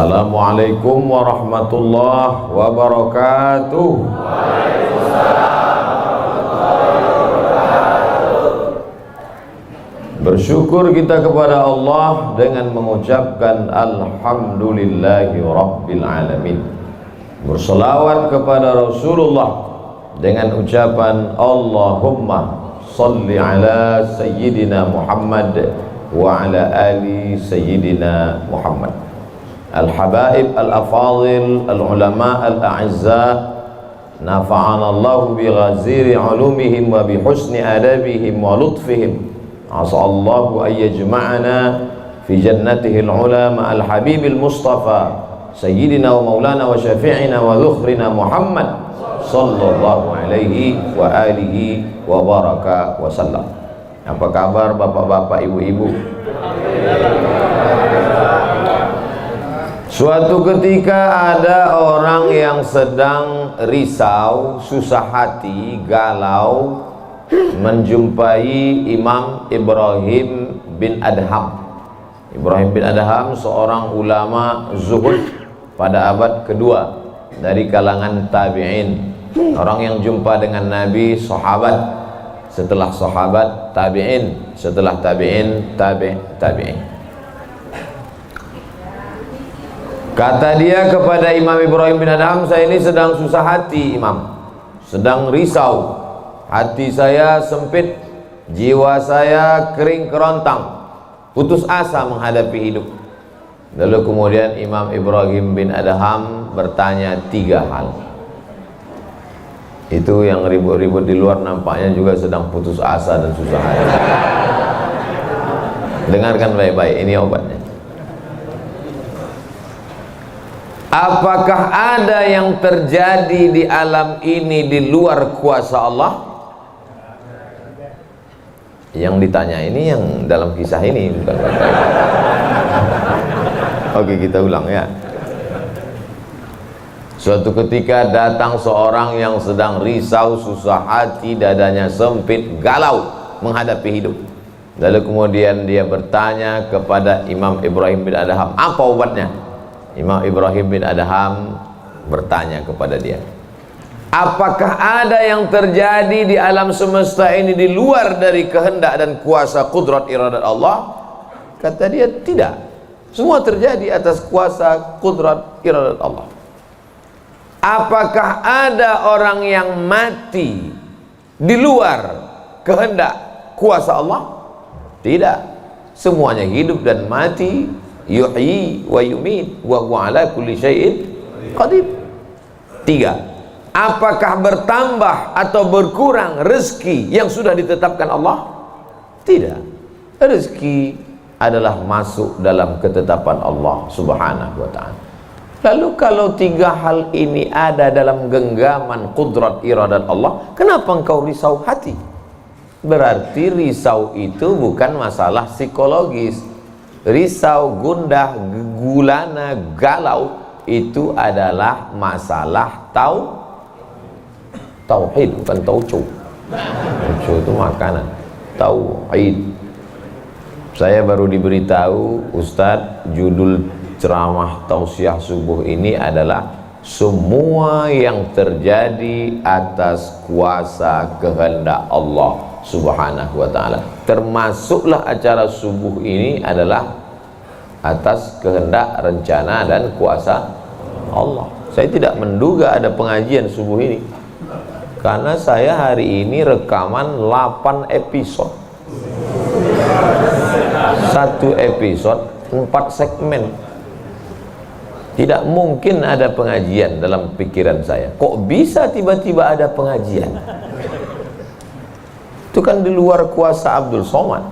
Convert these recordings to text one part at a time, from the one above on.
Assalamualaikum warahmatullahi wabarakatuh. Bersyukur kita kepada Allah dengan mengucapkan Alhamdulillahi Rabbil Alamin. Berselawat kepada Rasulullah dengan ucapan Allahumma salli ala Sayyidina Muhammad wa ala ali Sayyidina Muhammad. Al-habaib al-afadil al-ulama al-a'izza, nafa'ana Allah bi ghaziri ulumihim wa bi husni adabihim wa lutfihim. As'allahu an yajma'ana fi jannatihi al-ula ma'al habibil mustafa sayyidina wa maulana wa syafi'ina wa dhukhrina Muhammad sallallahu alaihi wa alihi wa baraka wa sallam. Apa kabar bapak-bapak, ibu-ibu? Suatu ketika ada orang yang sedang risau, susah hati, galau, menjumpai Imam Ibrahim bin Adham. Ibrahim bin Adham seorang ulama zuhud pada abad kedua dari kalangan tabi'in. Orang yang jumpa dengan Nabi, sahabat, setelah sahabat tabi'in, setelah tabi'in tabi'in. Kata dia kepada Imam Ibrahim bin Adham, saya ini sedang susah hati Imam, sedang risau, hati saya sempit, jiwa saya kering kerontang, putus asa menghadapi hidup. Lalu kemudian Imam Ibrahim bin Adham bertanya 3 hal. Itu yang ribut-ribut di luar nampaknya juga sedang putus asa dan susah hati. Dengarkan baik-baik, ini obatnya. Apakah ada yang terjadi di alam ini di luar kuasa Allah? Yang ditanya ini yang dalam kisah ini, bukan kata. Oke, kita ulang ya. Suatu ketika datang seorang yang sedang risau, susah hati, dadanya sempit, galau menghadapi hidup. Lalu kemudian dia bertanya kepada Imam Ibrahim bin Adham, apa obatnya? Imam Ibrahim bin Adham bertanya kepada dia, apakah ada yang terjadi di alam semesta ini di luar dari kehendak dan kuasa kudrat iradat Allah? Kata dia, tidak. Semua terjadi atas kuasa kudrat iradat Allah. Apakah ada orang yang mati di luar kehendak kuasa Allah? Tidak. Semuanya hidup dan mati. Yuhyi wa yumit wa huwa ala kulli syai'in qadir. 3. Apakah bertambah atau berkurang rezeki yang sudah ditetapkan Allah? Tidak. Rezeki adalah masuk dalam ketetapan Allah subhanahu wa ta'ala. Lalu kalau 3 hal ini ada dalam genggaman kudrat iradat Allah, kenapa engkau risau hati? Berarti risau itu bukan masalah psikologis. Risau, gundah, gulana, galau itu adalah masalah tauhid, bukan tauco. Tauco itu makanan. Tauhid. Saya baru diberitahu, Ustadz, judul ceramah tausiah subuh ini adalah semua yang terjadi atas kuasa kehendak Allah subhanahu wa ta'ala. Termasuklah acara subuh ini adalah atas kehendak, rencana dan kuasa Allah. Saya tidak menduga ada pengajian subuh ini, karena saya hari ini rekaman 8 episode. 1 episode 4 segmen. Tidak mungkin ada pengajian dalam pikiran saya. Kok bisa tiba-tiba ada pengajian? Itu kan di luar kuasa Abdul Somad.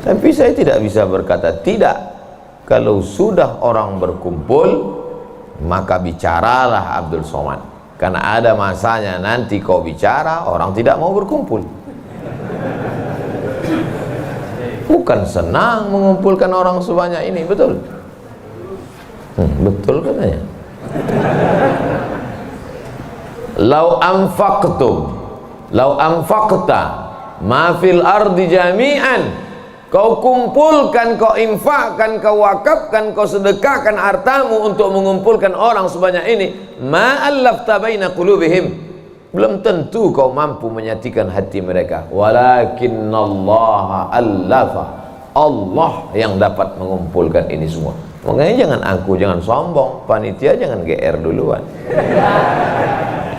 Tapi saya tidak bisa berkata tidak. Kalau sudah orang berkumpul, maka bicaralah Abdul Somad. Karena ada masanya nanti kau bicara, orang tidak mau berkumpul. Bukan senang mengumpulkan orang sebanyak ini, betul? Betul katanya. Lau anfaqta ma fil ardi jami'an kau kumpulkan, kau infakkan, kau wakafkan, kau sedekahkan hartamu untuk mengumpulkan orang sebanyak ini, ma'allafta baina qulubihim, belum tentu kau mampu menyatukan hati mereka. Walakinnallaha allafa, Allah yang dapat mengumpulkan ini semua. Makanya jangan angku, jangan sombong, panitia jangan GR duluan.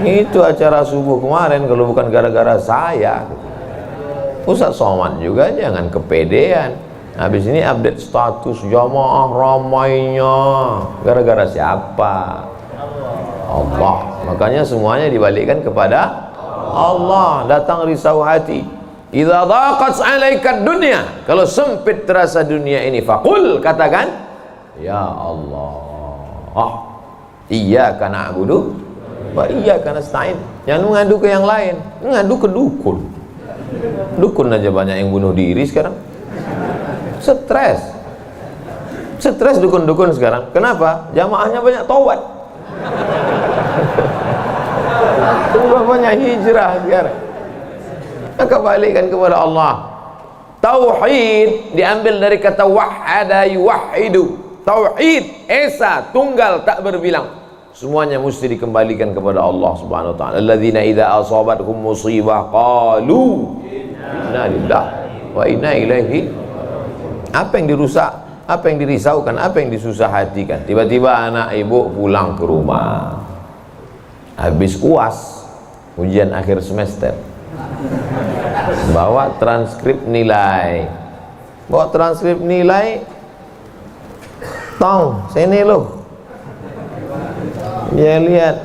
Itu acara subuh kemarin kalau bukan gara-gara saya. Ustaz Somad juga jangan kepedean. Habis ini update status jamaah ramainya. Gara-gara siapa? Allah. Makanya semuanya dibalikkan kepada Allah. Datang risau hati. Idza dhaqat 'alaika dunya, kalau sempit terasa dunia ini, faqul, katakan, ya Allah, iyyaka na'budu wa iyyaka nasta'in. Jangan mengadu ke yang lain, mengadu ke dukun. Dukun aja banyak yang bunuh diri sekarang. Stres dukun-dukun sekarang. Kenapa? Jamaahnya banyak taubat. Banyak hijrah sekarang. Maka balikkan kepada Allah. Tauhid diambil dari kata wahada yuwahidu. Tauhid, esa, tunggal, tak berbilang. Semuanya mesti dikembalikan kepada Allah Subhanahu wa taala. Alladzina idza asabathum musibah qalu inna lillahi wa inna ilaihi. Apa yang dirusak, apa yang dirisaukan, apa yang disusah hatikan. Tiba-tiba anak ibu pulang ke rumah habis UAS, ujian akhir semester, bawa transkrip nilai, tong sini loh. Dia lihat,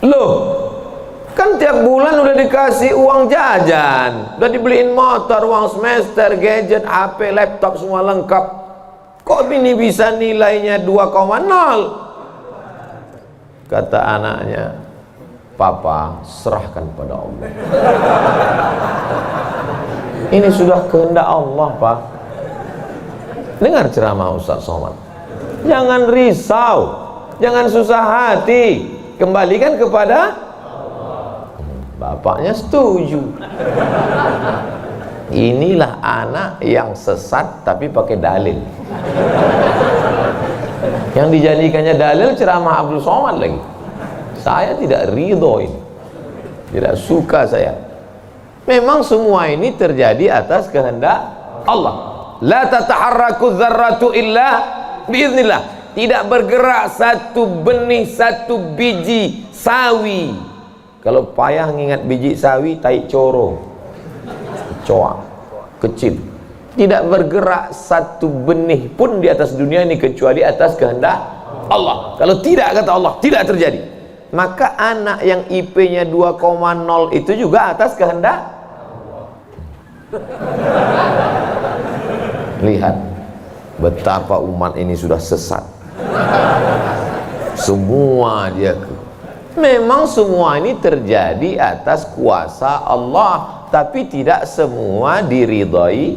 loh, kan tiap bulan udah dikasih uang jajan, udah dibeliin motor, uang semester, gadget, HP, laptop, semua lengkap. Kok ini bisa nilainya 2,0? Kata anaknya, Papa, serahkan pada Allah. Ini sudah kehendak Allah, Pak. Dengar ceramah Ustaz Somad. Jangan risau, jangan susah hati, kembalikan kepada bapaknya. Setuju. Inilah anak yang sesat tapi pakai dalil. Yang dijadikannya dalil ceramah Abdul Somad lagi. Saya tidak ridho ini, tidak suka saya. Memang semua ini terjadi atas kehendak Allah. La tataharraku dzarratu illa biiznillah. Tidak bergerak satu benih, satu biji sawi. Kalau payah ngingat biji sawi, tai coro, coa, kecil. Tidak bergerak satu benih pun di atas dunia ini kecuali atas kehendak Allah. Kalau tidak, kata Allah, tidak terjadi. Maka anak yang IP-nya 2,0 itu juga atas kehendak. Lihat betapa umat ini sudah sesat. Semua dia memang semua ini terjadi atas kuasa Allah, tapi tidak semua diridhai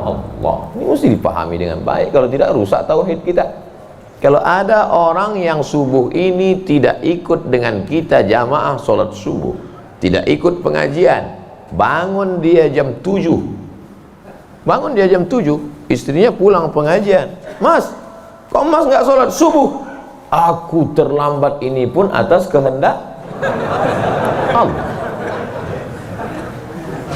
Allah. Ini mesti dipahami dengan baik, kalau tidak rusak tauhid kita. Kalau ada orang yang subuh ini tidak ikut dengan kita jamaah sholat subuh, tidak ikut pengajian, bangun dia jam 7, istrinya pulang pengajian, Mas, kok Mas nggak sholat subuh? Aku terlambat, ini pun atas kehendak Allah.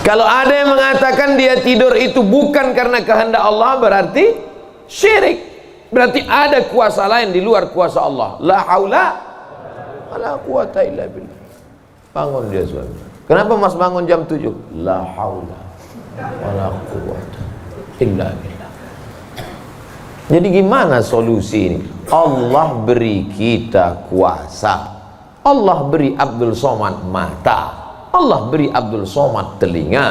Kalau ada yang mengatakan dia tidur itu bukan karena kehendak Allah, berarti syirik. Berarti ada kuasa lain di luar kuasa Allah. La haula wala quwata illa billah. Bangun dia suami. Kenapa Mas bangun jam 7? La haula wala quwata illa billah. Jadi gimana solusi ini? Allah beri kita kuasa. Allah beri Abdul Somad mata. Allah beri Abdul Somad telinga.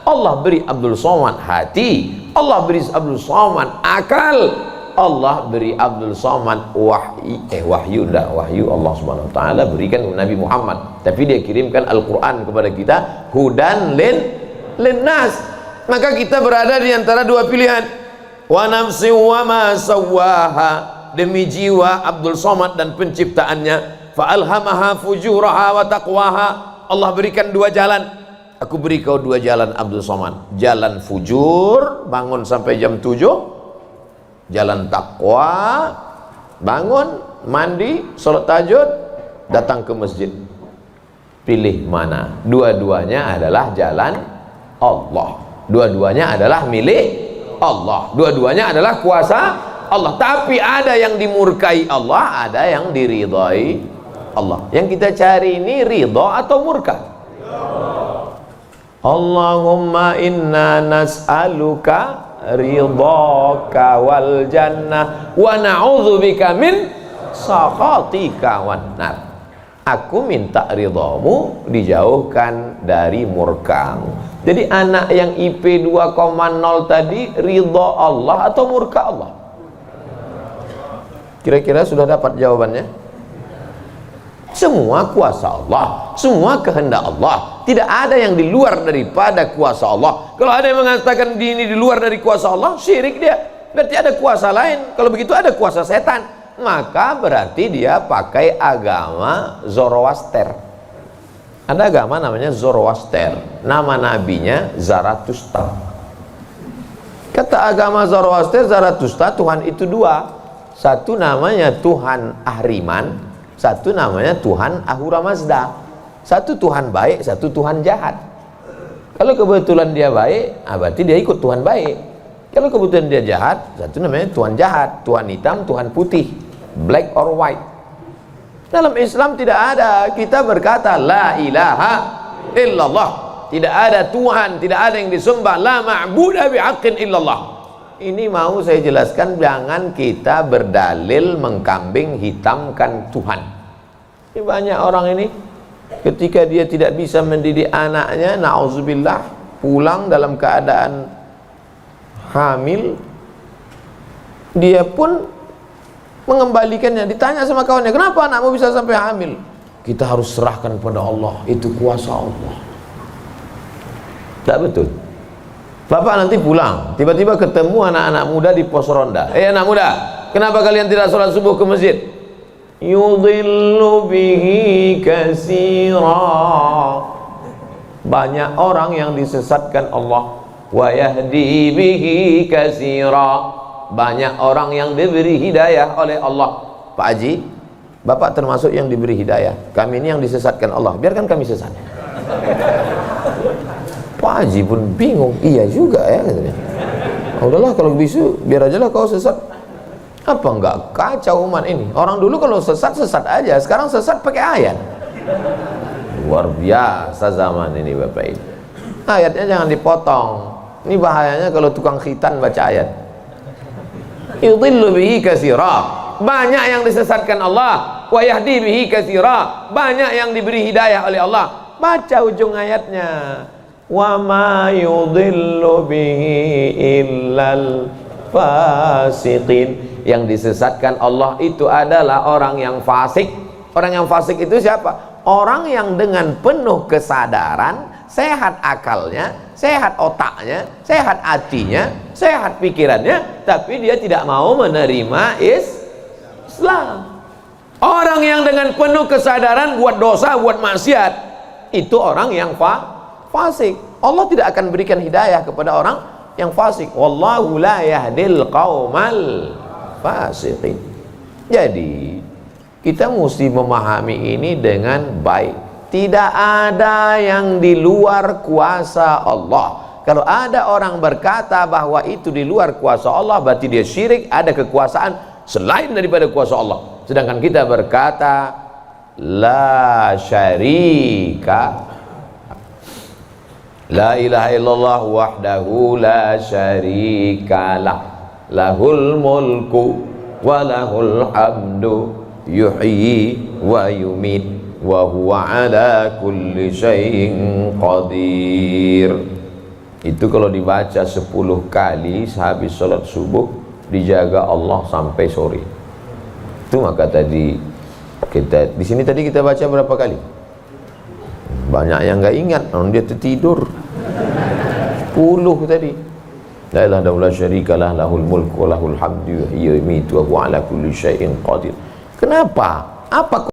Allah beri Abdul Somad hati. Allah beri Abdul Somad akal. Allah beri Abdul Somad wahyu Allah Subhanahu wa taala berikan Nabi Muhammad, tapi dia kirimkan Al-Qur'an kepada kita, hudan linnas. Maka kita berada di antara dua pilihan. Wa nafsi wa ma sawwaha, demi jiwa Abdul Somad dan penciptaannya, fa alhamaha fujuraha wa taqwaha. Allah berikan dua jalan, aku beri kau 2 jalan Abdul Somad. Jalan fujur, bangun sampai jam 7. Jalan takwa, bangun, mandi, sholat tahajud, datang ke masjid. Pilih mana? Dua-duanya adalah jalan Allah. Dua-duanya adalah milik Allah. Dua-duanya adalah kuasa Allah. Tapi ada yang dimurkai Allah, ada yang diridhai Allah. Yang kita cari ini ridha atau murka? Allahumma inna nas'aluka ridhaka wal jannah wa na'udzubika min sakhatika wan nar. Aku minta ridhamu, dijauhkan dari murkamu. Jadi anak yang IP 2,0 tadi ridha Allah atau murka Allah? Kira-kira sudah dapat jawabannya? Semua kuasa Allah, semua kehendak Allah. Tidak ada yang di luar daripada kuasa Allah. Kalau ada yang mengatakan ini di luar dari kuasa Allah, syirik dia. Berarti ada kuasa lain. Kalau begitu ada kuasa setan. Maka berarti dia pakai agama Zoroaster. Ada agama namanya Zoroaster. Nama nabinya Zarathustra. Kata agama Zoroaster, Zarathustra, Tuhan itu 2. Satu namanya Tuhan Ahriman, satu namanya Tuhan Ahura Mazda. Satu Tuhan baik, satu Tuhan jahat. Kalau kebetulan dia baik, berarti dia ikut Tuhan baik. Kalau kebetulan dia jahat, satu namanya Tuhan jahat. Tuhan hitam, Tuhan putih, black or white. Dalam Islam tidak ada. Kita berkata la ilaha illallah. Tidak ada Tuhan, tidak ada yang disembah. La ma'buda bihaqqin illallah. Ini mau saya jelaskan, jangan kita berdalil mengkambing hitamkan Tuhan. Ini banyak orang ini ketika dia tidak bisa mendidik anaknya, na'udzubillah, pulang dalam keadaan hamil, dia pun mengembalikannya. Ditanya sama kawannya, kenapa anakmu bisa sampai hamil? Kita harus serahkan pada Allah, itu kuasa Allah. Tak betul. Bapak nanti pulang, tiba-tiba ketemu anak-anak muda di pos ronda. Anak muda, kenapa kalian tidak sholat subuh ke masjid? Yudhillu bihi katsira. Banyak orang yang disesatkan Allah. Wa yahdi bihi katsira. Banyak orang yang diberi hidayah oleh Allah. Pak Haji, Bapak termasuk yang diberi hidayah. Kami ini yang disesatkan Allah. Biarkan kami sesat. Pak Haji pun bingung. Iya juga ya, katanya. Udahlah kalau bisu, biar aja lah kau sesat. Apa enggak kacau umat ini? Orang dulu kalau sesat, sesat aja. Sekarang sesat pakai ayat. Luar biasa zaman ini Bapak ini. Ayatnya jangan dipotong. Ini bahayanya kalau tukang khitan baca ayat. Yudhillu bihi katsira. Banyak yang disesatkan Allah. Wa yahdi bihi katsira. Banyak yang diberi hidayah oleh Allah. Baca ujung ayatnya. Wa ma yudhillu bihi illal fasiqin. Yang disesatkan Allah itu adalah orang yang fasik. Orang yang fasik itu siapa? Orang yang dengan penuh kesadaran, sehat akalnya, sehat otaknya, sehat hatinya, sehat pikirannya, tapi dia tidak mau menerima Islam. Orang yang dengan penuh kesadaran buat dosa, buat maksiat, itu orang yang fasik. Allah tidak akan berikan hidayah kepada orang yang fasik. Wallahu la yahdil qaumal fasiqin. Jadi kita mesti memahami ini dengan baik. Tidak ada yang di luar kuasa Allah. Kalau ada orang berkata bahwa itu di luar kuasa Allah, berarti dia syirik, ada kekuasaan selain daripada kuasa Allah. Sedangkan kita berkata la syarika, la ilaha illallah wahdahu la syarikalah, lahul mulku wa lahul hamdu yuhyi wa yumit wa huwa ala kulli syai'in qadir. Itu kalau dibaca 10 kali sehabis sholat subuh, dijaga Allah sampai sore. Itu maka tadi kita di sini tadi kita baca berapa kali? Banyak yang nggak ingat, dia tertidur. 10 tadi. La ilaha illallah syarikalah, lahul mulku wa lahul hamdu yuhyi wa yumiitu wa huwa ala kulli syai'in qadir. Kenapa? Apa